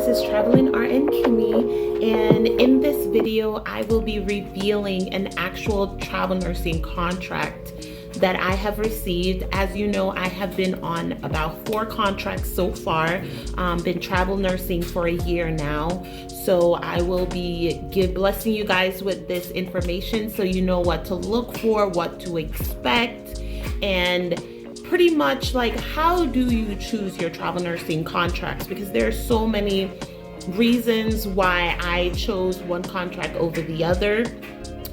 this is Traveling RN Kimmy, and in this video I will be revealing an actual travel nursing contract that I have received. As you know, I have been on about 4 contracts so far, been travel nursing for a year now. So I will be blessing you guys with this information so you know what to look for, what to expect, and pretty much like how do you choose your travel nursing contracts, because there are so many reasons why I chose one contract over the other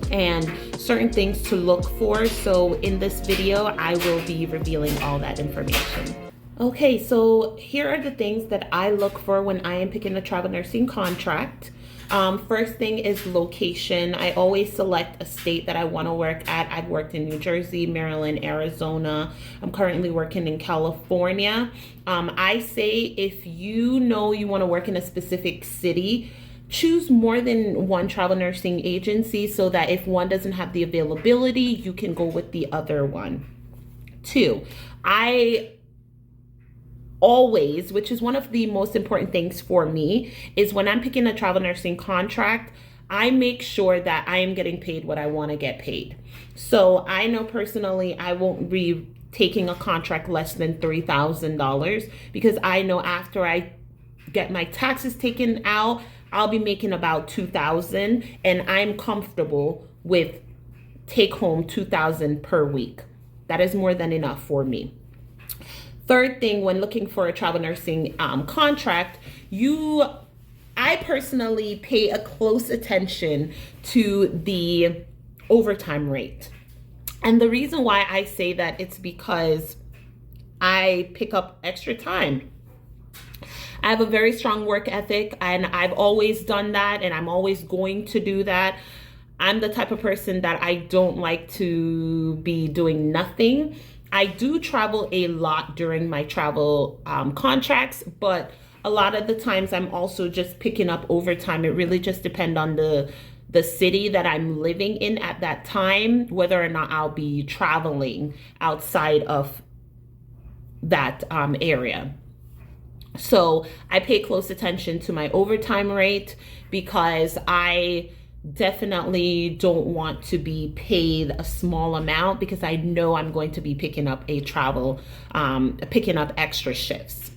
and certain things to look for. So in this video I will be revealing all that information. Okay, so here are the things that I look for when I am picking a travel nursing contract. First thing is location. I always select a state that I want to work at. I've worked in New Jersey, Maryland, Arizona. I'm currently working in California. I say if you know you want to work in a specific city, choose more than one travel nursing agency so that if one doesn't have the availability, you can go with the other one. 2, I always, which is one of the most important things for me, is when I'm picking a travel nursing contract, I make sure that I am getting paid what I want to get paid. So I know personally I won't be taking a contract less than $3,000 because I know after I get my taxes taken out, I'll be making about $2,000, and I'm comfortable with take home $2,000 per week. That is more than enough for me. Third thing, when looking for a travel nursing contract, I personally pay a close attention to the overtime rate. And the reason why I say that, it's because I pick up extra time. I have a very strong work ethic, and I've always done that, and I'm always going to do that. I'm the type of person that I don't like to be doing nothing. I do travel a lot during my travel contracts, but a lot of the times I'm also just picking up overtime. It really just depends on the city that I'm living in at that time, whether or not I'll be traveling outside of that area. So I pay close attention to my overtime rate because I definitely don't want to be paid a small amount, because I know I'm going to be picking up picking up extra shifts.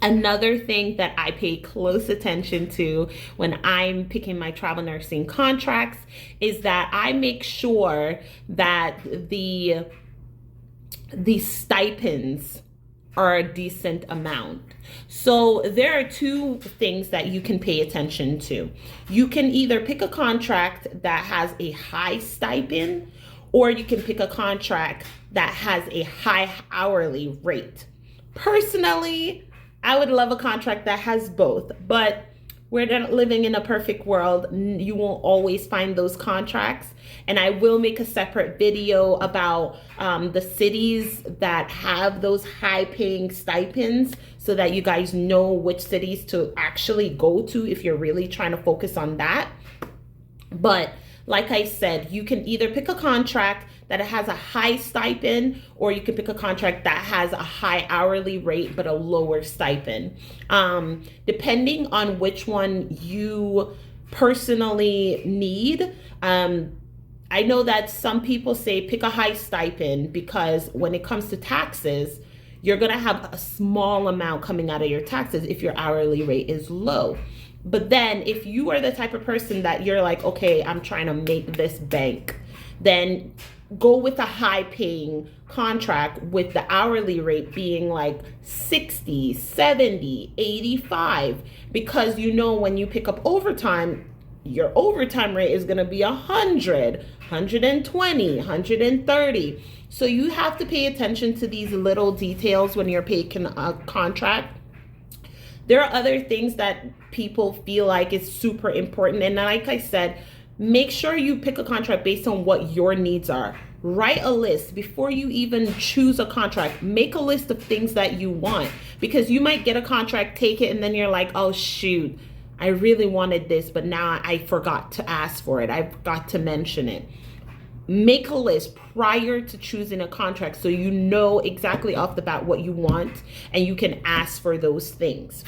Another thing that I pay close attention to when I'm picking my travel nursing contracts is that I make sure that the stipends are a decent amount. So there are 2 things that you can pay attention to. You can either pick a contract that has a high stipend, or you can pick a contract that has a high hourly rate. Personally, I would love a contract that has both, but we're not living in a perfect world. You won't always find those contracts. And I will make a separate video about the cities that have those high paying stipends so that you guys know which cities to actually go to if you're really trying to focus on that. But like I said, you can either pick a contract that has a high stipend, or you can pick a contract that has a high hourly rate but a lower stipend. Depending on which one you personally need. I know that some people say pick a high stipend because when it comes to taxes, you're gonna have a small amount coming out of your taxes if your hourly rate is low. But then if you are the type of person that you're like, okay, I'm trying to make this bank, then go with a high paying contract with the hourly rate being like 60, 70, 85, because you know when you pick up overtime, your overtime rate is going to be 100, 120, 130. So you have to pay attention to these little details when you're picking a contract. There are other things that people feel like is super important. And like I said, make sure you pick a contract based on what your needs are. Write a list before you even choose a contract. Make a list of things that you want, because you might get a contract, take it, and then you're like, oh shoot, I really wanted this, but now I forgot to ask for it. I forgot to mention it. Make a list prior to choosing a contract so you know exactly off the bat what you want and you can ask for those things.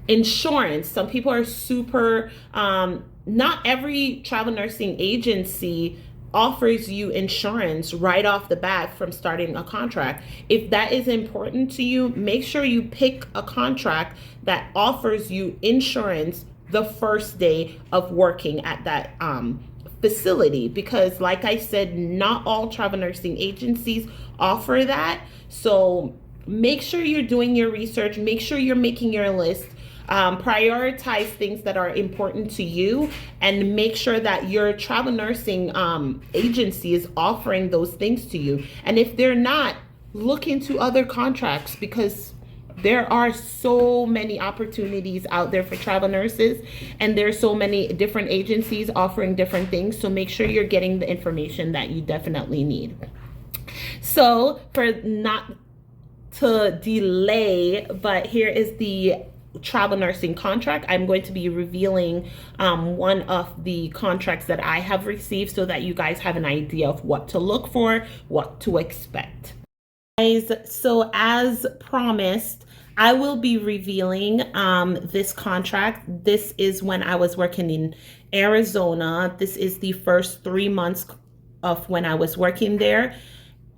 Insurance. Some people are super, not every travel nursing agency offers you insurance right off the bat from starting a contract. If that is important to you, make sure you pick a contract that offers you insurance the first day of working at that facility, because like I said, not all travel nursing agencies offer that. So make sure you're doing your research, make sure you're making your list, prioritize things that are important to you, and make sure that your travel nursing agency is offering those things to you. And if they're not, look into other contracts, because there are so many opportunities out there for travel nurses, and there's so many different agencies offering different things. So make sure you're getting the information that you definitely need. So for not to delay, but here is the travel nursing contract. I'm going to be revealing one of the contracts that I have received so that you guys have an idea of what to look for, what to expect. Guys, so as promised, I will be revealing this contract. This is when I was working in Arizona. This is the first 3 months of when I was working there.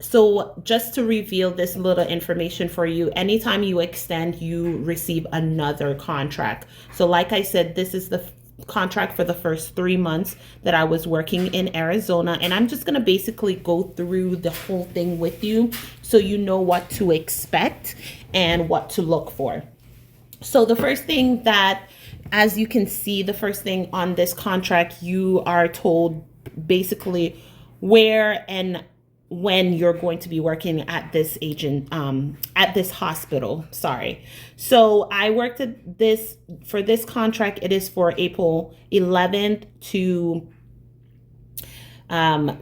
So just to reveal this little information for you, anytime you extend, you receive another contract. So like I said, this is the contract for the first 3 months that I was working in Arizona. And I'm just going to basically go through the whole thing with you so you know what to expect and what to look for. So the first thing that, as you can see, the first thing on this contract, you are told basically where and when you're going to be working at this at this hospital. So I worked at this, for this contract, it is for April 11th to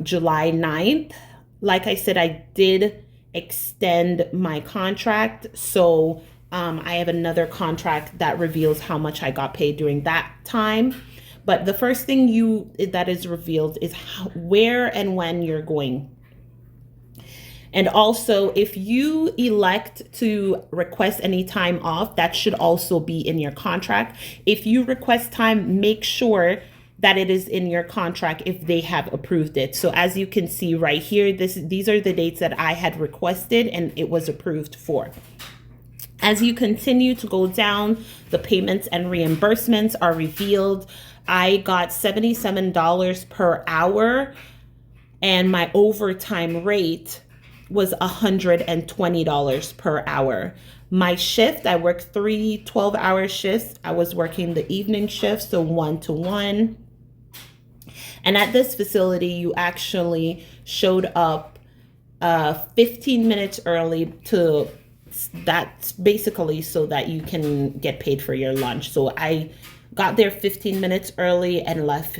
July 9th. Like I said, I did extend my contract. So I have another contract that reveals how much I got paid during that time. But the first thing that is revealed is where and when you're going. And also, if you elect to request any time off, that should also be in your contract. If you request time, make sure that it is in your contract if they have approved it. So as you can see right here, these are the dates that I had requested and it was approved for. As you continue to go down, the payments and reimbursements are revealed. I got $77 per hour, and my overtime rate was $120 per hour. My shift, I worked 3 12-hour shifts. I was working the evening shift, so 1 to 1. And at this facility, you actually showed up 15 minutes early to, that's basically so that you can get paid for your lunch. So I got there 15 minutes early and left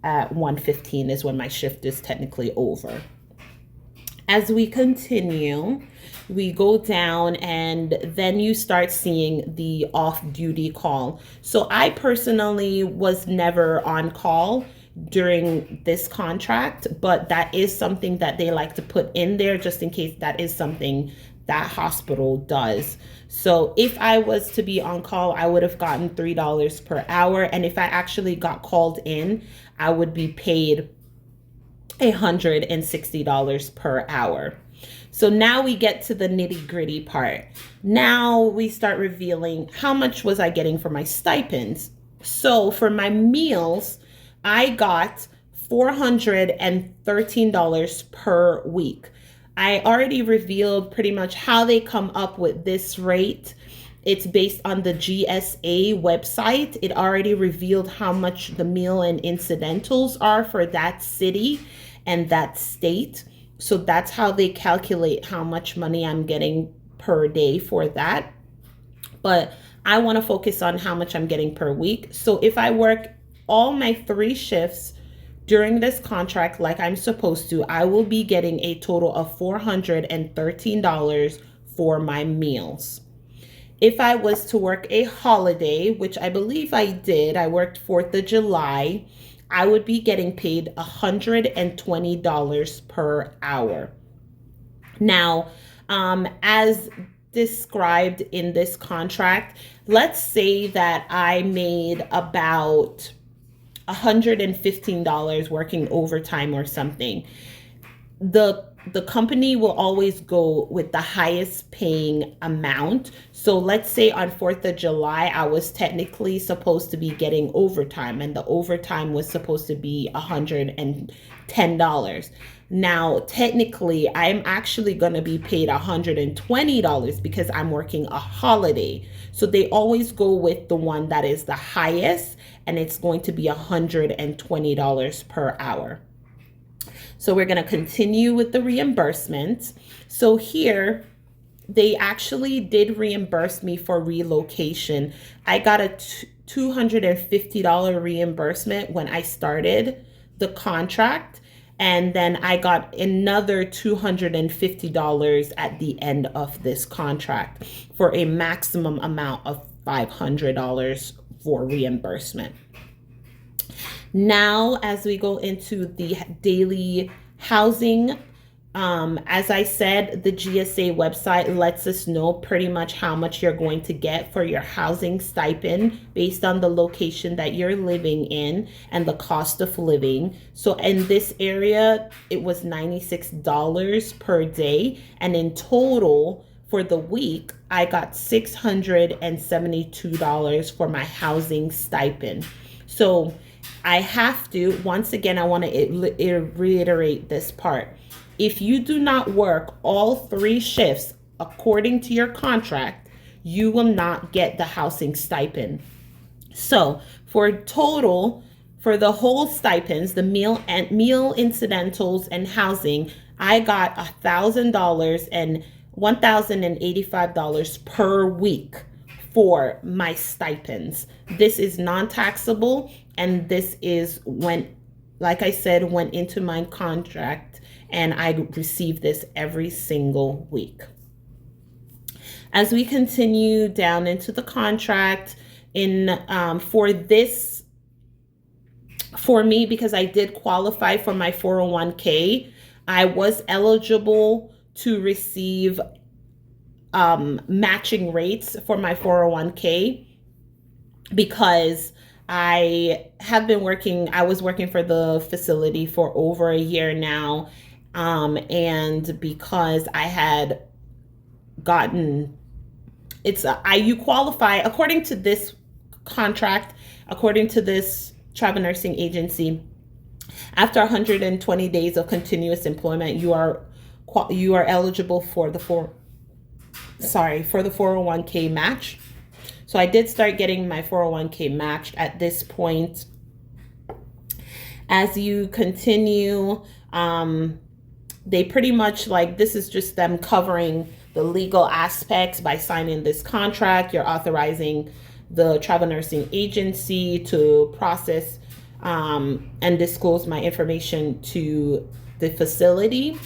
at 1:15 is when my shift is technically over. As we continue, we go down and then you start seeing the off-duty call. So I personally was never on call during this contract, but that is something that they like to put in there just in case that is something that hospital does. So if I was to be on call, I would have gotten $3 per hour. And if I actually got called in, I would be paid $160 per hour. So now we get to the nitty-gritty part. Now we start revealing how much was I getting for my stipends. So for my meals, I got $413 per week. I already revealed pretty much how they come up with this rate. It's based on the GSA website. It already revealed how much the meal and incidentals are for that city and that state. So that's how they calculate how much money I'm getting per day for that. But I want to focus on how much I'm getting per week. So if I work all my 3 shifts during this contract like I'm supposed to, I will be getting a total of $413 for my meals. If I was to work a holiday, which I believe I did, I worked 4th of July, I would be getting paid $120 per hour. Now, as described in this contract, let's say that I made about $115 working overtime or something. The company will always go with the highest paying amount. So let's say on 4th of July, I was technically supposed to be getting overtime, and the overtime was supposed to be $110. Now, technically, I'm actually going to be paid $120 because I'm working a holiday. So they always go with the one that is the highest, and it's going to be $120 per hour. So we're going to continue with the reimbursement. So here, they actually did reimburse me for relocation. I got a $250 reimbursement when I started the contract, and then I got another $250 at the end of this contract for a maximum amount of $500 for reimbursement. Now, as we go into the daily housing, as I said, the GSA website lets us know pretty much how much you're going to get for your housing stipend based on the location that you're living in and the cost of living. So in this area, it was $96 per day. And in total, for the week, I got $672 for my housing stipend. So I have to, once again, I want to reiterate this part. If you do not work all 3 shifts according to your contract, you will not get the housing stipend. So for total, for the whole stipends, the meal incidentals and housing, I got $1,000 and $1,085 per week for my stipends. This is non-taxable, and this is when, like I said, went into my contract, and I receive this every single week. As we continue down into the contract, for me, because I did qualify for my 401k, I was eligible to receive matching rates for my 401k because I was working for the facility for over a year now. And because I had gotten, you qualify according to this contract, according to this travel nursing agency, after 120 days of continuous employment, you are eligible for the 401k match. So I did start getting my 401k matched at this point. As you continue, they pretty much, like, this is just them covering the legal aspects by signing this contract. You're authorizing the travel nursing agency to process and disclose my information to the facility.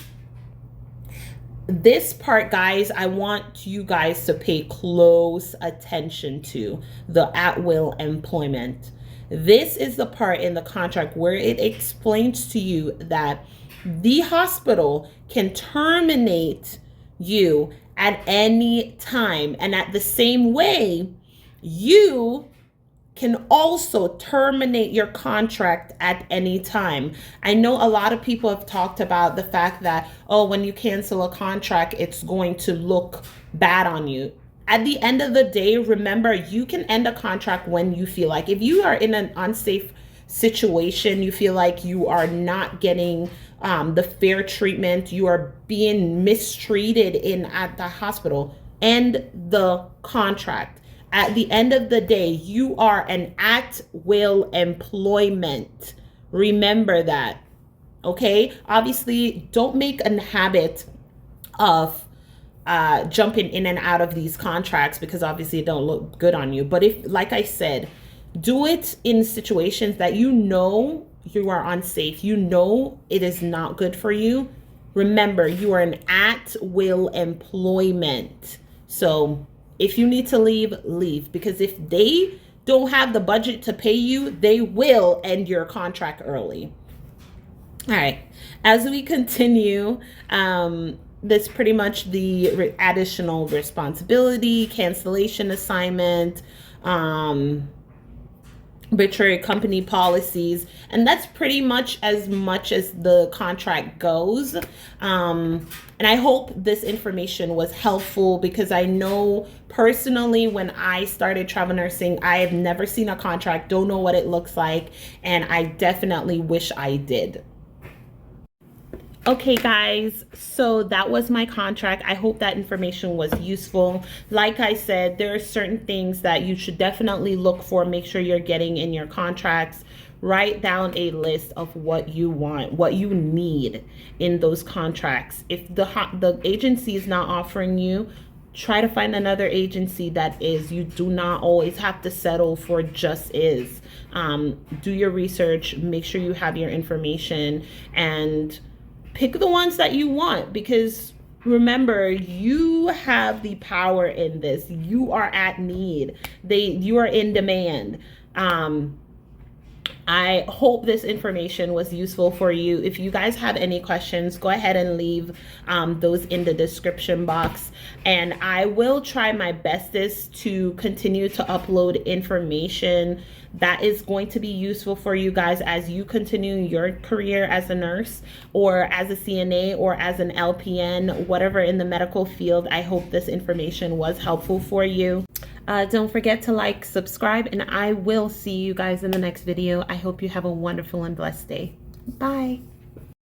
This part, guys, I want you guys to pay close attention to the at-will employment. This is the part in the contract where it explains to you that the hospital can terminate you at any time. And at the same way, you can also terminate your contract at any time. I know a lot of people have talked about the fact that, when you cancel a contract, it's going to look bad on you. At the end of the day, remember, you can end a contract when you feel like. If you are in an unsafe situation, you feel like you are not getting the fair treatment, you are being mistreated at the hospital, end the contract. At the end of the day, you are an at-will employment. Remember that, okay? Obviously, don't make a habit of jumping in and out of these contracts because obviously it don't look good on you. But if, like I said, do it in situations that you know you are unsafe, you know it is not good for you. Remember, you are an at-will employment. So if you need to leave, leave. Because if they don't have the budget to pay you, they will end your contract early. All right. As we continue, this pretty much the additional responsibility, cancellation assignment, arbitrary company policies, and that's pretty much as the contract goes. And I hope this information was helpful, because I know personally when I started travel nursing, I have never seen a contract, don't know what it looks like, and I definitely wish I did. Okay, guys, so that was my contract. I hope that information was useful. Like I said, there are certain things that you should definitely look for. Make sure you're getting in your contracts. Write down a list of what you want, what you need in those contracts. If the agency is not offering you, try to find another agency that is. You do not always have to settle for just is. Do your research, make sure you have your information, and pick the ones that you want, because remember, you have the power in this. You are at need. You are in demand. I hope this information was useful for you. If you guys have any questions, go ahead and leave those in the description box. And I will try my bestest to continue to upload information that is going to be useful for you guys as you continue your career as a nurse, or as a CNA, or as an LPN, whatever in the medical field. I hope this information was helpful for you. Don't forget to like, subscribe, and I will see you guys in the next video. I hope you have a wonderful and blessed day. Bye.